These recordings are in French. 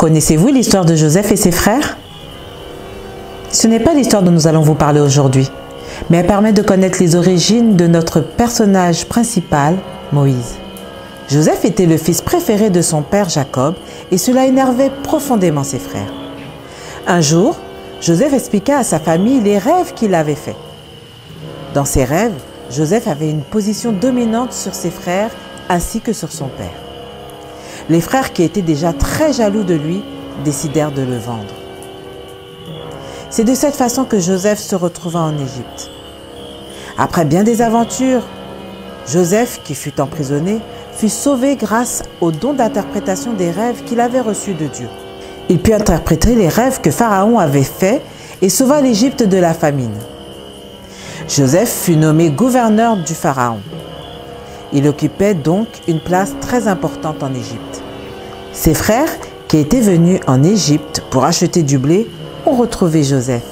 Connaissez-vous l'histoire de Joseph et ses frères? Ce n'est pas l'histoire dont nous allons vous parler aujourd'hui, mais elle permet de connaître les origines de notre personnage principal, Moïse. Joseph était le fils préféré de son père Jacob et cela énervait profondément ses frères. Un jour, Joseph expliqua à sa famille les rêves qu'il avait faits. Dans ses rêves, Joseph avait une position dominante sur ses frères ainsi que sur son père. Les frères, qui étaient déjà très jaloux de lui, décidèrent de le vendre. C'est de cette façon que Joseph se retrouva en Égypte. Après bien des aventures, Joseph, qui fut emprisonné, fut sauvé grâce au don d'interprétation des rêves qu'il avait reçus de Dieu. Il put interpréter les rêves que Pharaon avait faits et sauva l'Égypte de la famine. Joseph fut nommé gouverneur du Pharaon. Il occupait donc une place très importante en Égypte. Ses frères, qui étaient venus en Égypte pour acheter du blé, ont retrouvé Joseph.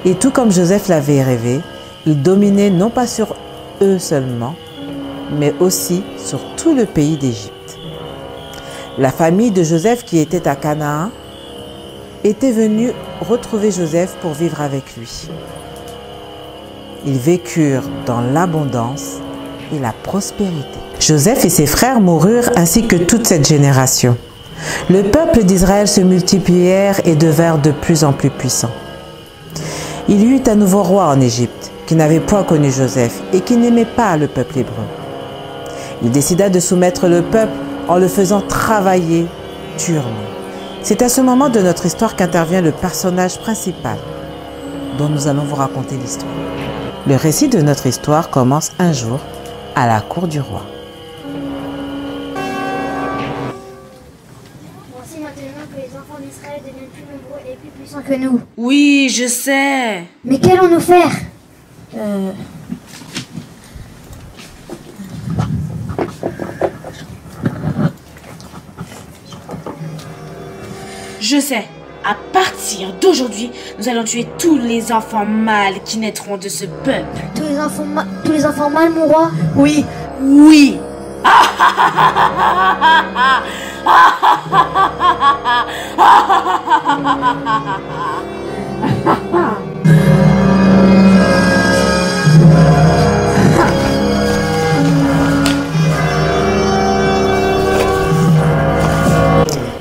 Et tout comme Joseph l'avait rêvé, il dominait non pas sur eux seulement, mais aussi sur tout le pays d'Égypte. La famille de Joseph, qui était à Canaan, était venue retrouver Joseph pour vivre avec lui. Ils vécurent dans l'abondance et la prospérité. Joseph et ses frères moururent ainsi que toute cette génération. Le peuple d'Israël se multiplièrent et devinrent de plus en plus puissants. Il y eut un nouveau roi en Égypte qui n'avait point connu Joseph et qui n'aimait pas le peuple hébreu. Il décida de soumettre le peuple en le faisant travailler durement. C'est à ce moment de notre histoire qu'intervient le personnage principal dont nous allons vous raconter l'histoire. Le récit de notre histoire commence un jour à la cour du roi. Voici maintenant que les enfants d'Israël deviennent plus nombreux et plus puissants que nous. Oui, je sais. Mais qu'allons-nous faire? Je sais. À partir d'aujourd'hui, nous allons tuer tous les enfants mâles qui naîtront de ce peuple. Tous les enfants mâles, mon roi? Oui, oui.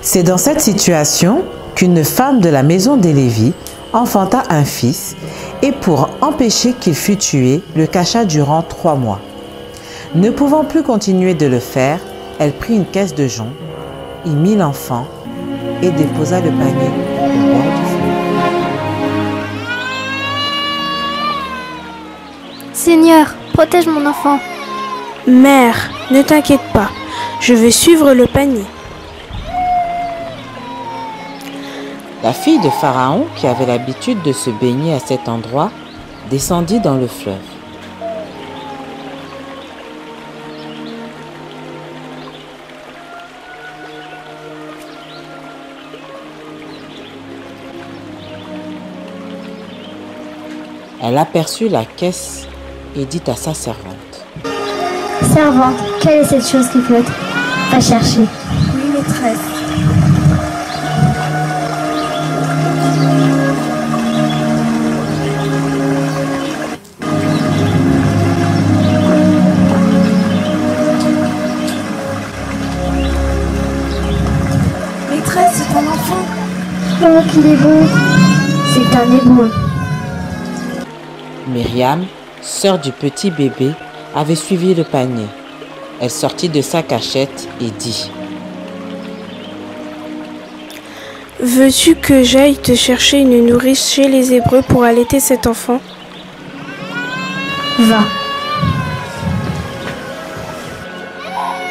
C'est dans cette situation qu'une femme de la maison des Lévi enfanta un fils et pour empêcher qu'il fût tué, le cacha durant 3 mois. Ne pouvant plus continuer de le faire, elle prit une caisse de jonc, y mit l'enfant et déposa le panier au bord du feu. Seigneur, protège mon enfant. Mère, ne t'inquiète pas, je vais suivre le panier. La fille de Pharaon, qui avait l'habitude de se baigner à cet endroit, descendit dans le fleuve. Elle aperçut la caisse et dit à sa servante: Servante, quelle est cette chose qui flotte? Va chercher. Oui, maîtresse. Maîtresse, c'est ton enfant. Oh, qu'il est beau. C'est un hébreu. Myriam, sœur du petit bébé, avait suivi le panier. Elle sortit de sa cachette et dit: Veux-tu que j'aille te chercher une nourrice chez les Hébreux pour allaiter cet enfant? Va.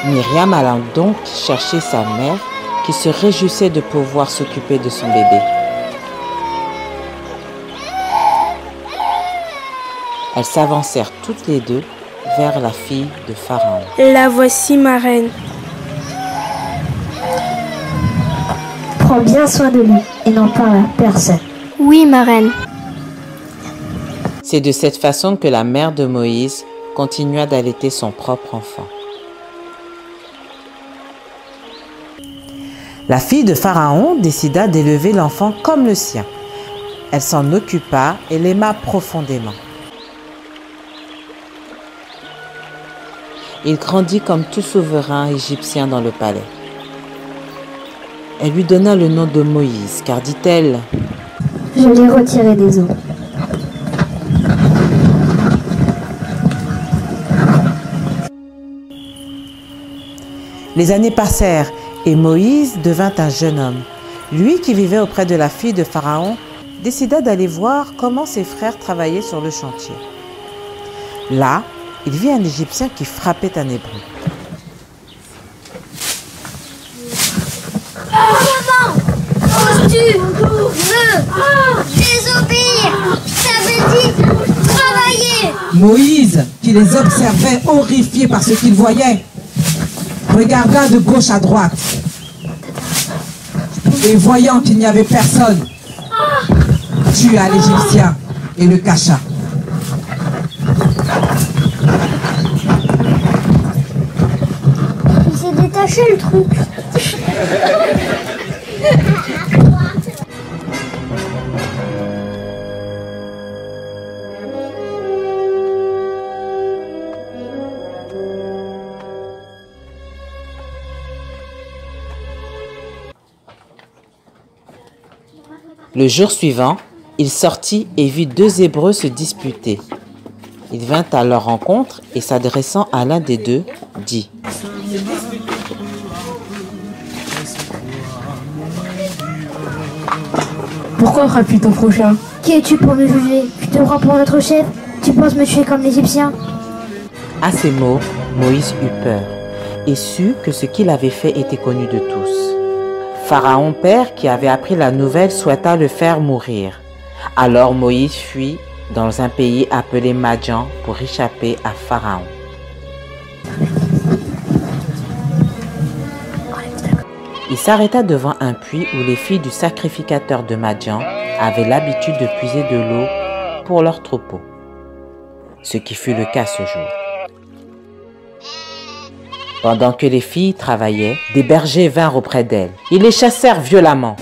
Myriam alla donc chercher sa mère qui se réjouissait de pouvoir s'occuper de son bébé. Elles s'avancèrent toutes les deux vers la fille de Pharaon. La voici, ma reine. Prends bien soin de lui et n'en parle à personne. Oui, ma reine. C'est de cette façon que la mère de Moïse continua d'allaiter son propre enfant. La fille de Pharaon décida d'élever l'enfant comme le sien. Elle s'en occupa et l'aima profondément. Il grandit comme tout souverain égyptien dans le palais. Elle lui donna le nom de Moïse, car dit-elle, « Je l'ai retiré des eaux. » Les années passèrent et Moïse devint un jeune homme. Lui qui vivait auprès de la fille de Pharaon décida d'aller voir comment ses frères travaillaient sur le chantier. Là, il vit un Égyptien qui frappait un Hébreu. Comment oses-tu me désobéir? T'avais dit travailler. Moïse, qui les observait horrifié par ce qu'il voyait, regarda de gauche à droite et voyant qu'il n'y avait personne, tua l'Égyptien et le cacha. Il s'est détaché le truc. Le jour suivant, il sortit et vit deux Hébreux se disputer. Il vint à leur rencontre et s'adressant à l'un des deux, dit « Pourquoi frappes-tu ton prochain? Qui es-tu pour me juger? Tu te prends pour notre chef? Tu penses me tuer comme l'Égyptien? » À ces mots, Moïse eut peur et sut que ce qu'il avait fait était connu de tous. Pharaon père, qui avait appris la nouvelle, souhaita le faire mourir. Alors Moïse fuit dans un pays appelé Madjan pour échapper à Pharaon. Il s'arrêta devant un puits où les filles du sacrificateur de Madjan avaient l'habitude de puiser de l'eau pour leurs troupeaux. Ce qui fut le cas ce jour. Pendant que les filles travaillaient, des bergers vinrent auprès d'elles. Ils les chassèrent violemment.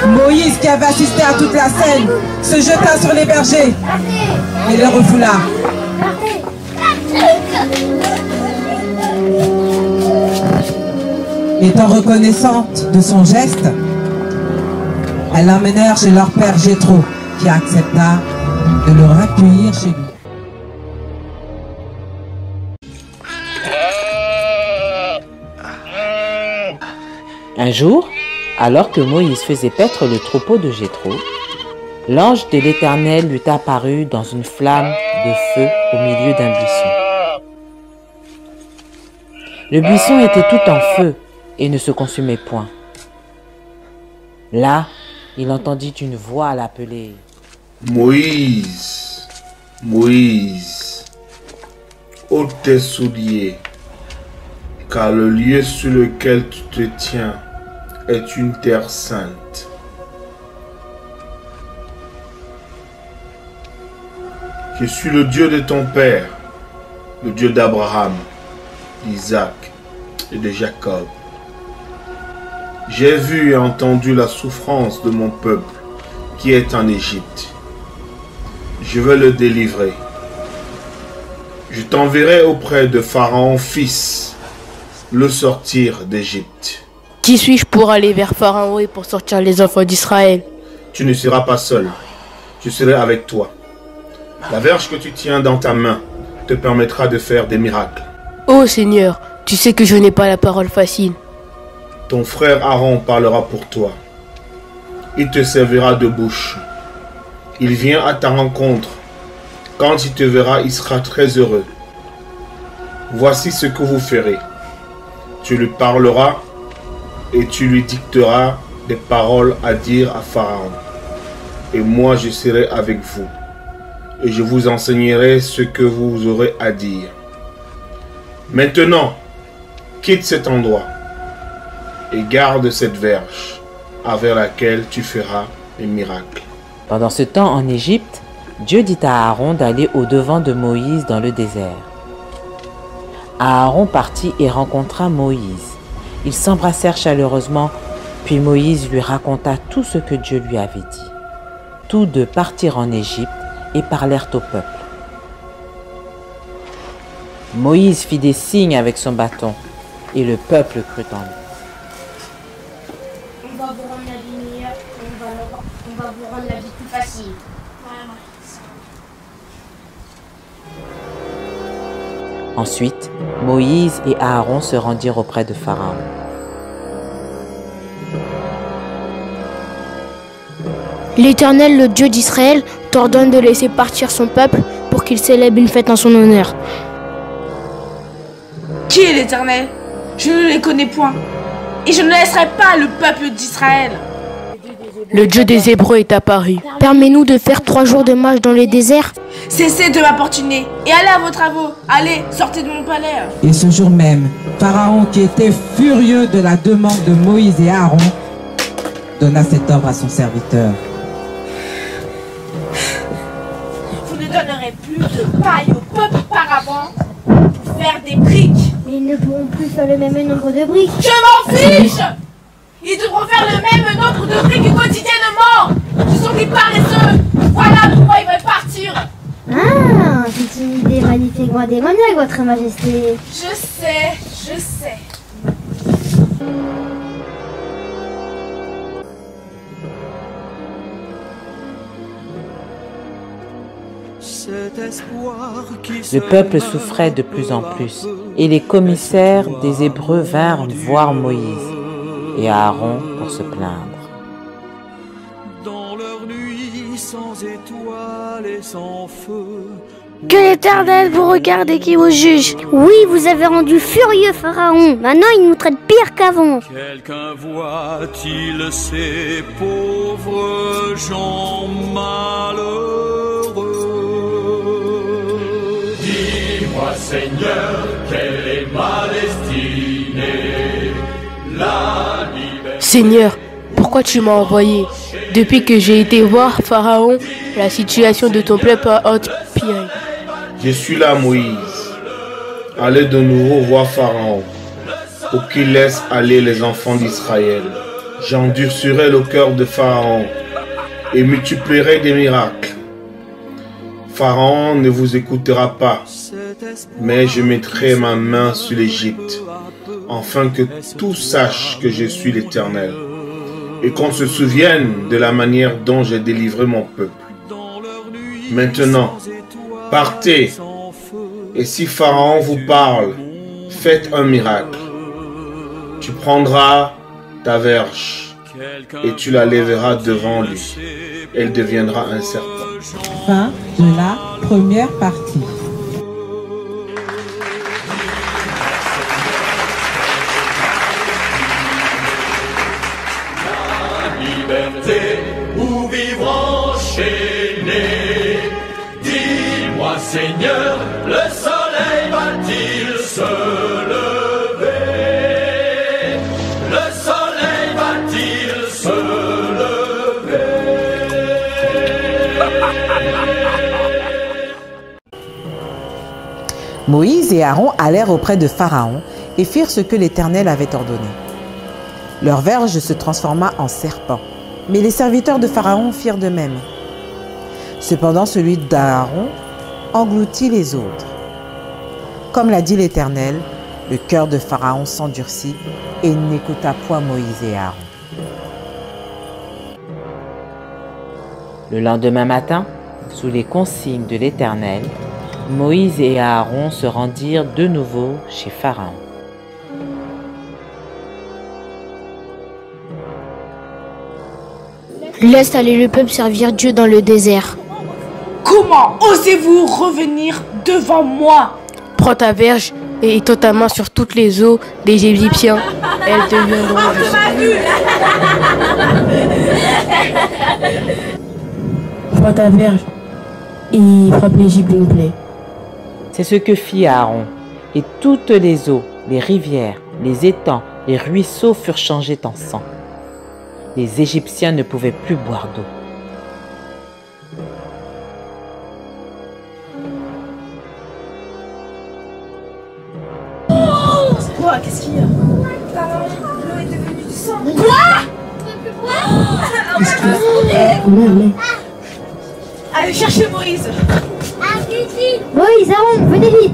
Moïse, qui avait assisté à toute la scène, se jeta sur les bergers et les refoula. Étant reconnaissante de son geste, elles l'emmenèrent chez leur père Jéthro, qui accepta de le accueillir chez lui. Un jour, alors que Moïse faisait paître le troupeau de Jéthro, l'ange de l'Éternel lui apparut dans une flamme de feu au milieu d'un buisson. Le buisson était tout en feu et ne se consumait point. Là, il entendit une voix l'appeler. « Moïse, Moïse, ôte tes souliers, car le lieu sur lequel tu te tiens est une terre sainte. » Je suis le Dieu de ton père, le Dieu d'Abraham, d'Isaac et de Jacob. J'ai vu et entendu la souffrance de mon peuple qui est en Égypte. Je vais le délivrer. Je t'enverrai auprès de Pharaon fils, le sortir d'Égypte. Qui suis-je pour aller vers Pharaon et pour sortir les enfants d'Israël? Tu ne seras pas seul, je serai avec toi. La verge que tu tiens dans ta main te permettra de faire des miracles. Oh Seigneur, tu sais que je n'ai pas la parole facile. Ton frère Aaron parlera pour toi. Il te servira de bouche. Il vient à ta rencontre. Quand il te verra, il sera très heureux. Voici ce que vous ferez. Tu lui parleras et tu lui dicteras des paroles à dire à Pharaon. Et moi, je serai avec vous. Et je vous enseignerai ce que vous aurez à dire. Maintenant, quitte cet endroit et garde cette verge avec laquelle tu feras les miracles. Pendant ce temps, en Égypte, Dieu dit à Aaron d'aller au-devant de Moïse dans le désert. Aaron partit et rencontra Moïse. Ils s'embrassèrent chaleureusement, puis Moïse lui raconta tout ce que Dieu lui avait dit. Tous deux partirent en Égypte et parlèrent au peuple. Moïse fit des signes avec son bâton et le peuple crut en lui. On va vous rendre la vie meilleure, on va vous rendre la vie plus facile. Ensuite, Moïse et Aaron se rendirent auprès de Pharaon. L'Éternel, le Dieu d'Israël, t'ordonne de laisser partir son peuple pour qu'il célèbre une fête en son honneur. Qui est l'Éternel? Je ne les connais point. Et je ne laisserai pas le peuple d'Israël. Le Dieu des Hébreux est apparu. Permets-nous de faire 3 jours de marche dans les déserts. Cessez de m'importuner et allez à vos travaux. Allez, sortez de mon palais. Et ce jour même, Pharaon, qui était furieux de la demande de Moïse et Aaron, donna cet ordre à son serviteur. Vous ne donnerez plus de paille au peuple auparavant pour faire des briques. Mais ils ne pourront plus faire le même nombre de briques. Je m'en fiche. Ils devront faire le même nombre de briques quotidiennement. Ce sont des paresseux. Voilà pourquoi ils veulent partir. Ah, c'est une idée magnifiquement démoniaque, votre majesté. Je sais. Le peuple souffrait de plus en plus, et les commissaires des Hébreux vinrent voir Moïse et Aaron pour se plaindre. Dans leur nuit sans étoiles et sans feu, Que l'Éternel vous regarde et qui vous juge. Oui, vous avez rendu furieux Pharaon. Maintenant, il nous traite pire qu'avant. quelqu'un voit-il ces pauvres gens malheureux? Dis-moi, Seigneur, quelle est ma destinée? La liberté. Seigneur, pourquoi tu m'as envoyé? Depuis que j'ai été voir Pharaon, la situation de ton peuple a empiré. Je suis là, Moïse. Allez de nouveau voir Pharaon, pour qu'il laisse aller les enfants d'Israël. J'endurcirai le cœur de Pharaon et multiplierai des miracles. Pharaon ne vous écoutera pas, mais je mettrai ma main sur l'Égypte, afin que tous sachent que je suis l'Éternel, et qu'on se souvienne de la manière dont j'ai délivré mon peuple. Maintenant, partez, et si Pharaon vous parle, faites un miracle. Tu prendras ta verge et tu la lèveras devant lui. Elle deviendra un serpent. Fin de la première partie. Liberté ou vivre enchaîné. Dis-moi, Seigneur, le soleil va-t-il se lever? Le soleil va-t-il se lever? Moïse et Aaron allèrent auprès de Pharaon et firent ce que l'Éternel avait ordonné. Leur verge se transforma en serpent, mais les serviteurs de Pharaon firent de même. Cependant, celui d'Aaron engloutit les autres. Comme l'a dit l'Éternel, le cœur de Pharaon s'endurcit et il n'écouta point Moïse et Aaron. Le lendemain matin, sous les consignes de l'Éternel, Moïse et Aaron se rendirent de nouveau chez Pharaon. Laisse aller le peuple servir Dieu dans le désert. Comment osez-vous revenir devant moi? Prends ta verge et étends ta main sur toutes les eaux des Égyptiens. Elles deviendront Prends ta verge et frappe l'Égypte d'une plaie. C'est ce que fit Aaron, et toutes les eaux, les rivières, les étangs, les ruisseaux furent changés en sang. Les Égyptiens ne pouvaient plus boire d'eau. L'eau est devenue du sang. Quoi? Allez chercher Moïse. Moïse, Aaron, venez vite.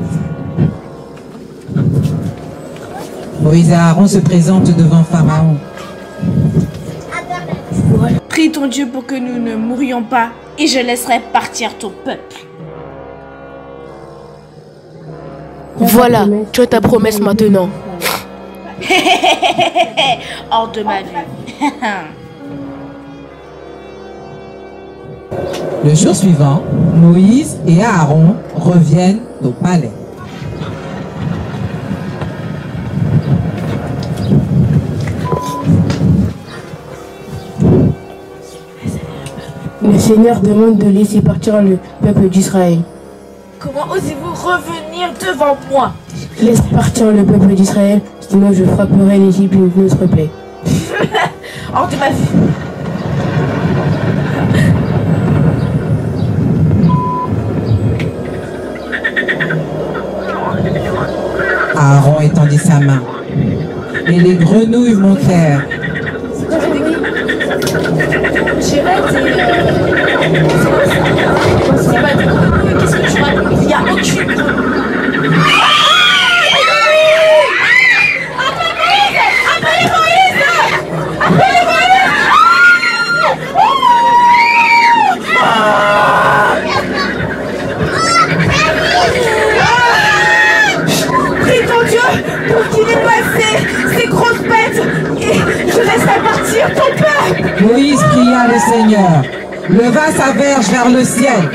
Moïse et Aaron se présentent devant Pharaon. Prie ton Dieu pour que nous ne mourions pas et je laisserai partir ton peuple. Voilà, tu as ta promesse maintenant. Hors de ma vue. Le jour suivant, Moïse et Aaron reviennent au palais. Le Seigneur demande de laisser partir le peuple d'Israël. Comment osez-vous revenir devant moi? Laisse partir le peuple d'Israël, sinon je frapperai l'Égypte d'une autre plaie. Hors de ma vue. Aaron étendit sa main et les grenouilles montèrent. C'est pas des grenouilles, qu'est-ce que tu racontes? Il n'y a aucune grenouille. Appelez Moïse! Appelez Moïse! Prie ton Dieu pour qu'il ait passé ces grosses bêtes et je laisserai partir ton peuple. Moïse pria le Seigneur, leva sa verge vers le ciel,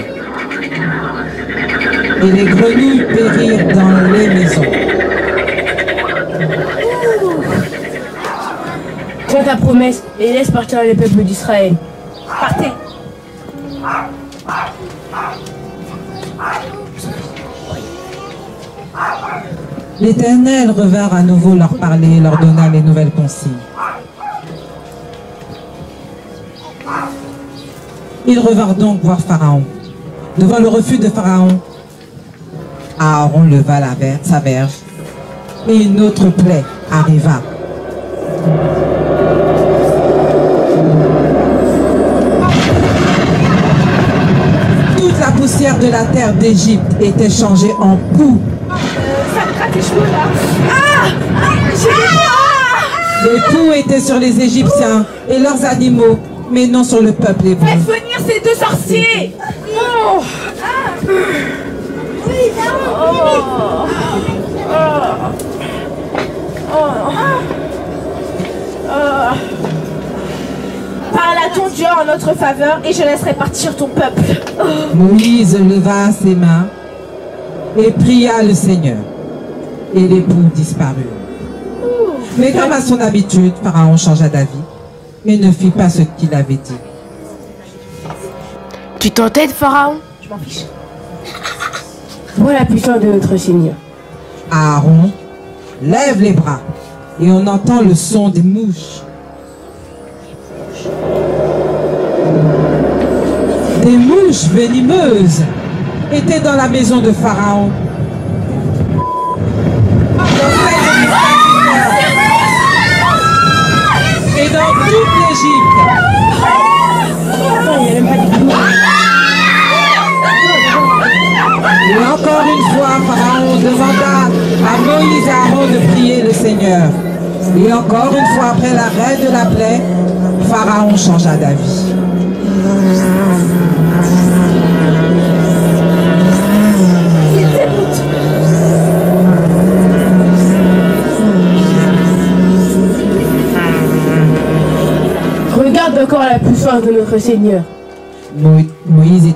et les grenouilles périrent dans les maisons. Tiens ta promesse et laisse partir le peuple d'Israël. Partez. L'Éternel revint à nouveau leur parler et leur donna les nouvelles consignes. Ils revinrent donc voir Pharaon. Devant le refus de Pharaon, Aaron leva sa verge et une autre plaie arriva. Toute la poussière de la terre d'Égypte était changée en poux. Ça me gratte les cheveux là. J'ai des Les poux étaient sur les Égyptiens et leurs animaux, mais non sur le peuple hébreu. Faites venir ces deux sorciers. Oh. Parle à ton Dieu en notre faveur et je laisserai partir ton peuple. Moïse leva ses mains et pria le Seigneur, et les poux disparurent. Mais comme à son habitude, Pharaon changea d'avis et ne fit pas ce qu'il avait dit. Tu t'entêtes, Pharaon? Je m'en fiche. Vois la puissance de notre Seigneur. Aaron lève les bras et on entend le son des mouches. Des mouches venimeuses étaient dans la maison de Pharaon. Et dans toute l'Égypte. Et encore une fois, Pharaon demanda à Moïse et Aaron de prier le Seigneur. Et encore une fois, après l'arrêt de la plaie, Pharaon changea d'avis. Regarde encore la puissance de notre Seigneur. Moïse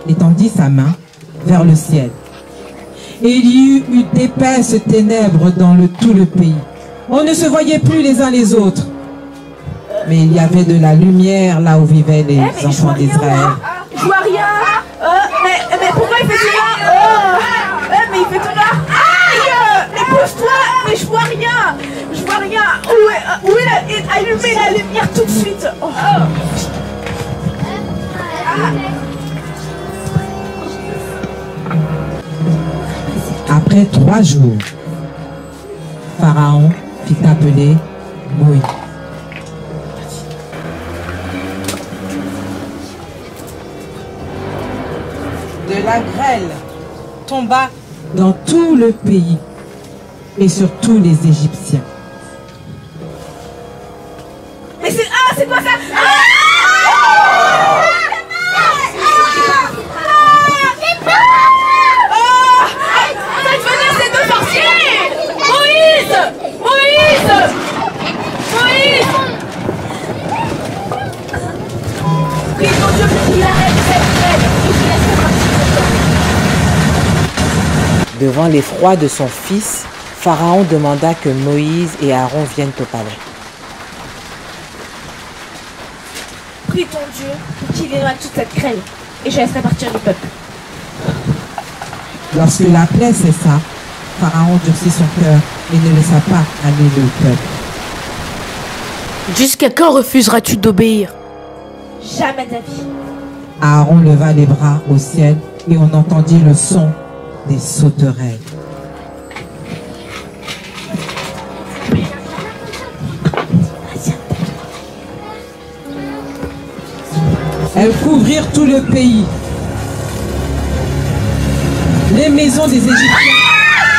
étendit sa main vers le ciel. Et il y eut d'épaisses ténèbres dans tout le pays. On ne se voyait plus les uns les autres. Mais il y avait de la lumière là où vivaient les enfants d'Israël. Je vois rien. Mais pourquoi il fait tout noir? Mais il fait tout noir. Aïe! Mais pousse-toi. Mais je vois rien. Je vois rien. Où est allumez la lumière tout de suite. Oh. Après 3 jours, Pharaon fit appeler Moïse. De la grêle tomba dans tout le pays et sur tous les Égyptiens. Mais c'est... Ah, c'est quoi ça? Devant l'effroi de son fils, Pharaon demanda que Moïse et Aaron viennent au palais. Prie ton Dieu pour qu'il éloigne toute cette grêle et je laisserai partir le peuple. Lorsque la plaie cessa, Pharaon durcit son cœur et ne laissa pas aller le peuple. Jusqu'à quand refuseras-tu d'obéir? Jamais de la vie. Aaron leva les bras au ciel et on entendit le son des sauterelles. Elles couvrirent tout le pays. Les maisons des Égyptiens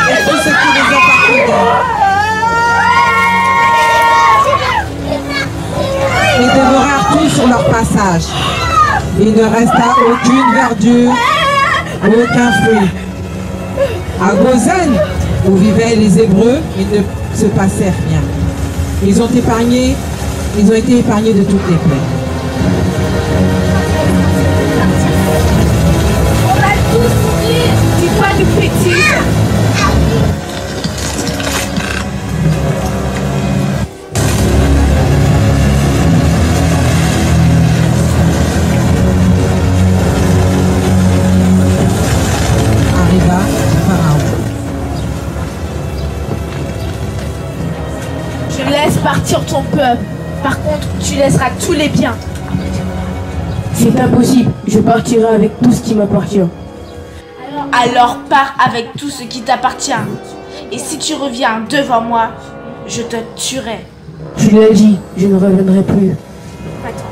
et tout ce qui les appartenait. Et dévorèrent tout sur leur passage. Il ne resta aucune verdure, aucun fruit. À Gozen, où vivaient les Hébreux, il ne se passait rien. Ils ont été épargnés de toutes les plaies. On va tous mourir. Dis-toi du petit. Arriva Pharaon. Je laisse partir ton peuple. Par contre, tu laisseras tous les biens. C'est impossible, je partirai avec tout ce qui m'appartient. Alors pars avec tout ce qui t'appartient. Et si tu reviens devant moi, je te tuerai. Tu l'as dit, je ne reviendrai plus. Attends.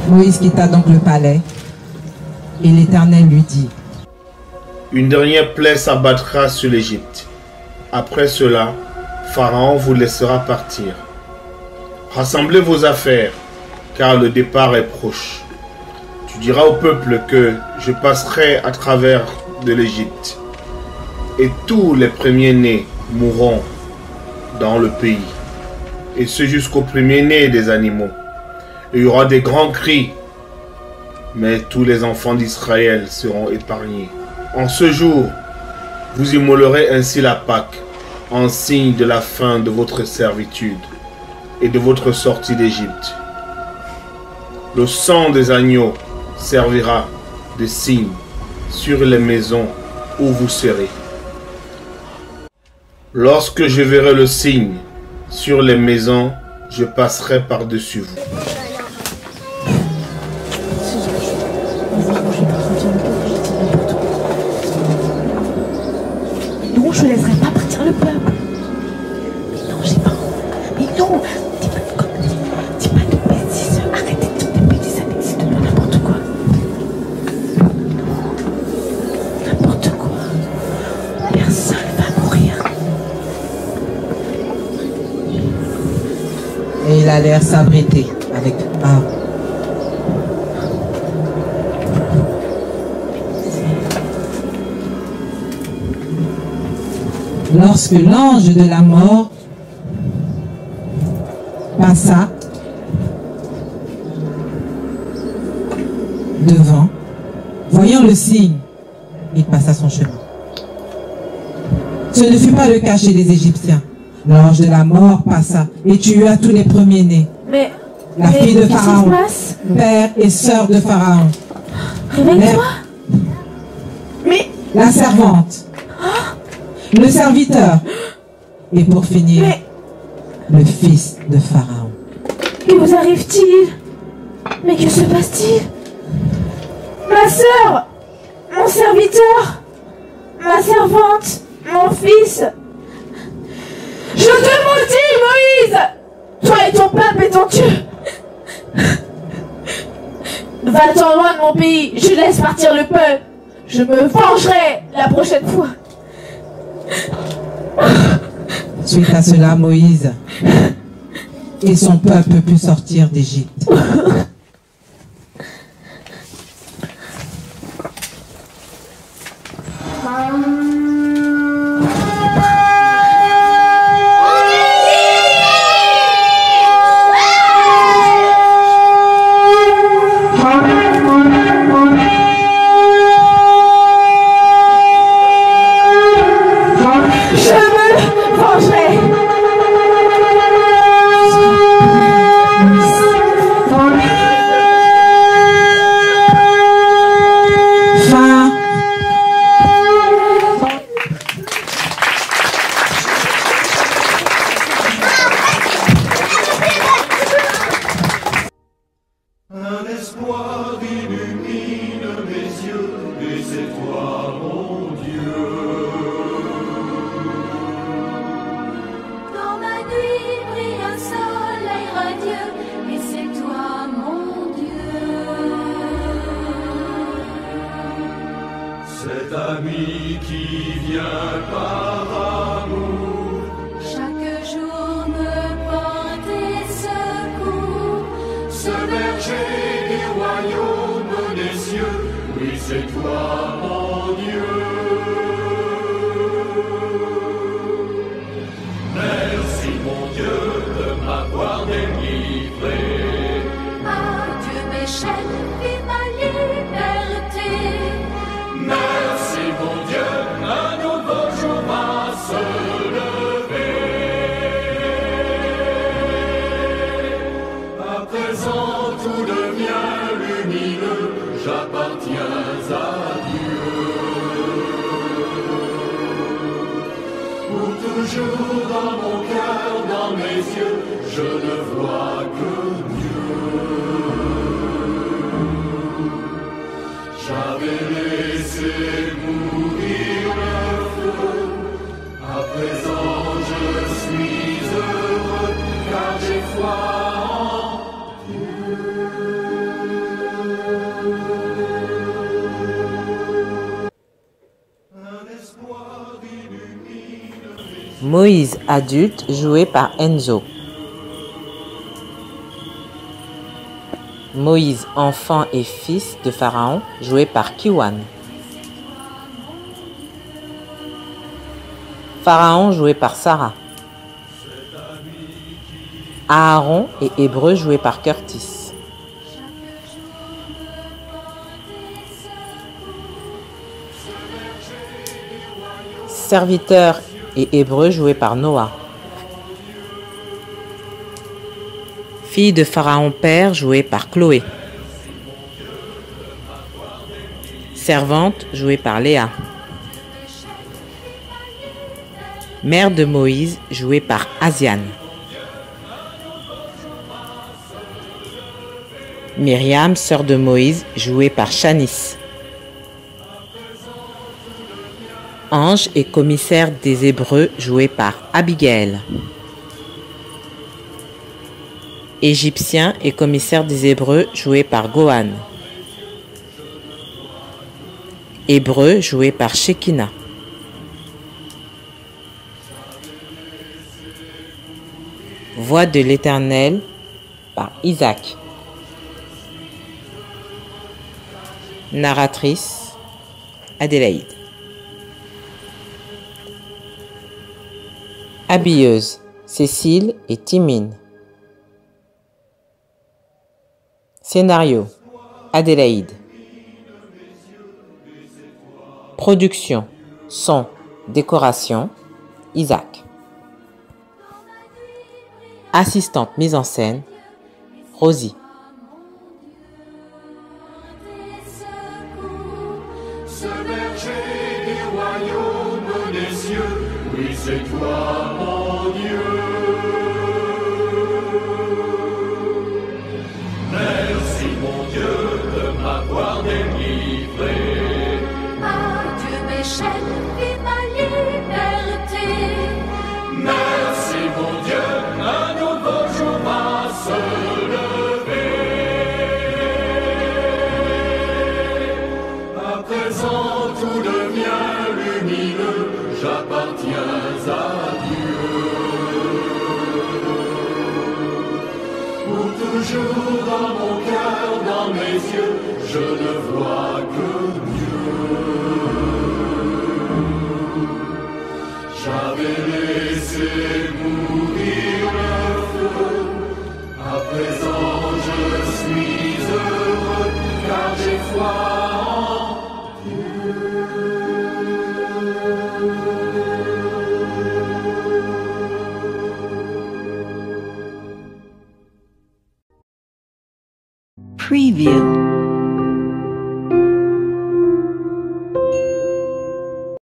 Moïse quitta donc le palais et l'Éternel lui dit: Une dernière plaie s'abattra sur l'Égypte. Après cela, Pharaon vous laissera partir. Rassemblez vos affaires, car le départ est proche. Tu diras au peuple que je passerai à travers de l'Égypte, et tous les premiers-nés mourront dans le pays, et ce jusqu'aux premiers-nés des animaux. Il y aura des grands cris, mais tous les enfants d'Israël seront épargnés. En ce jour, vous immolerez ainsi la Pâque, en signe de la fin de votre servitude et de votre sortie d'Égypte. Le sang des agneaux servira de signe sur les maisons où vous serez. Lorsque je verrai le signe sur les maisons, je passerai par-dessus vous. Non, je laisserai pas partir le peuple. Mais non, j'ai pas. Mais non, dis pas de bêtises. Arrêtez de dire des bêtises, ça n'existe pas, n'importe quoi. N'importe quoi. Personne va mourir. Et ils allèrent s'abriter avec Aaron. Lorsque l'ange de la mort passa devant, voyant le signe, il passa son chemin. Ce ne fut pas le cas chez les Égyptiens. L'ange de la mort passa et tua tous les premiers-nés. Mais la fille de Pharaon, qu'est-ce qui se passe? père et sœur de Pharaon. Réveille-toi. Mais la servante. Le serviteur. Et pour finir, le fils de Pharaon. Que vous arrive-t-il? Mais que se passe-t-il? ma sœur, mon serviteur, ma servante, mon fils. Je te maudis, Moïse, toi et ton peuple et ton Dieu. Va-t'en loin de mon pays, je laisse partir le peuple. Je me vengerai la prochaine fois. Suite à cela, Moïse et son peuple put sortir d'Égypte. Cet ami qui vient par amour, chaque jour me porte secours. Ce berger du royaume des cieux, oui c'est toi mon Dieu. Merci mon Dieu de m'avoir délivré. Adieu mes chaînes, vive ma liberté. Merci mon Dieu, un nouveau jour va se lever. À présent tout devient lumineux, j'appartiens à Dieu. Pour toujours dans mon cœur, dans mes yeux, je ne vois que Dieu. J'avais laissé mourir le feu, à présent je suis heureux, car j'ai foi en Dieu. Un espoir illumine mes Moïse adulte, joué par Enzo. Moïse enfant et fils de Pharaon, joué par Kiwan. Pharaon, joué par Sarah. Aaron et Hébreu, joué par Curtis. Serviteur et Hébreu, joué par Noah. Fille de Pharaon père, jouée par Chloé. Servante, jouée par Léa. Mère de Moïse, jouée par Asiane. Myriam, sœur de Moïse, jouée par Shanice. Ange et commissaire des Hébreux, joué par Abigail. Égyptien et commissaire des Hébreux, joué par Gohan. Hébreu, joué par Shekinah. Voix de l'Éternel par Isaac. Narratrice Adélaïde. Habilleuse Cécile et Timine. Scénario Adélaïde. Production, son, décoration Isaac. Assistante mise en scène Rosie. Ce berger du royaume des cieux, oui c'est toi mon Dieu. Merci mon Dieu de m'avoir délivré. présent, tout devient lumineux, j'appartiens à Dieu. Pour toujours dans mon cœur, dans mes yeux, je ne vois que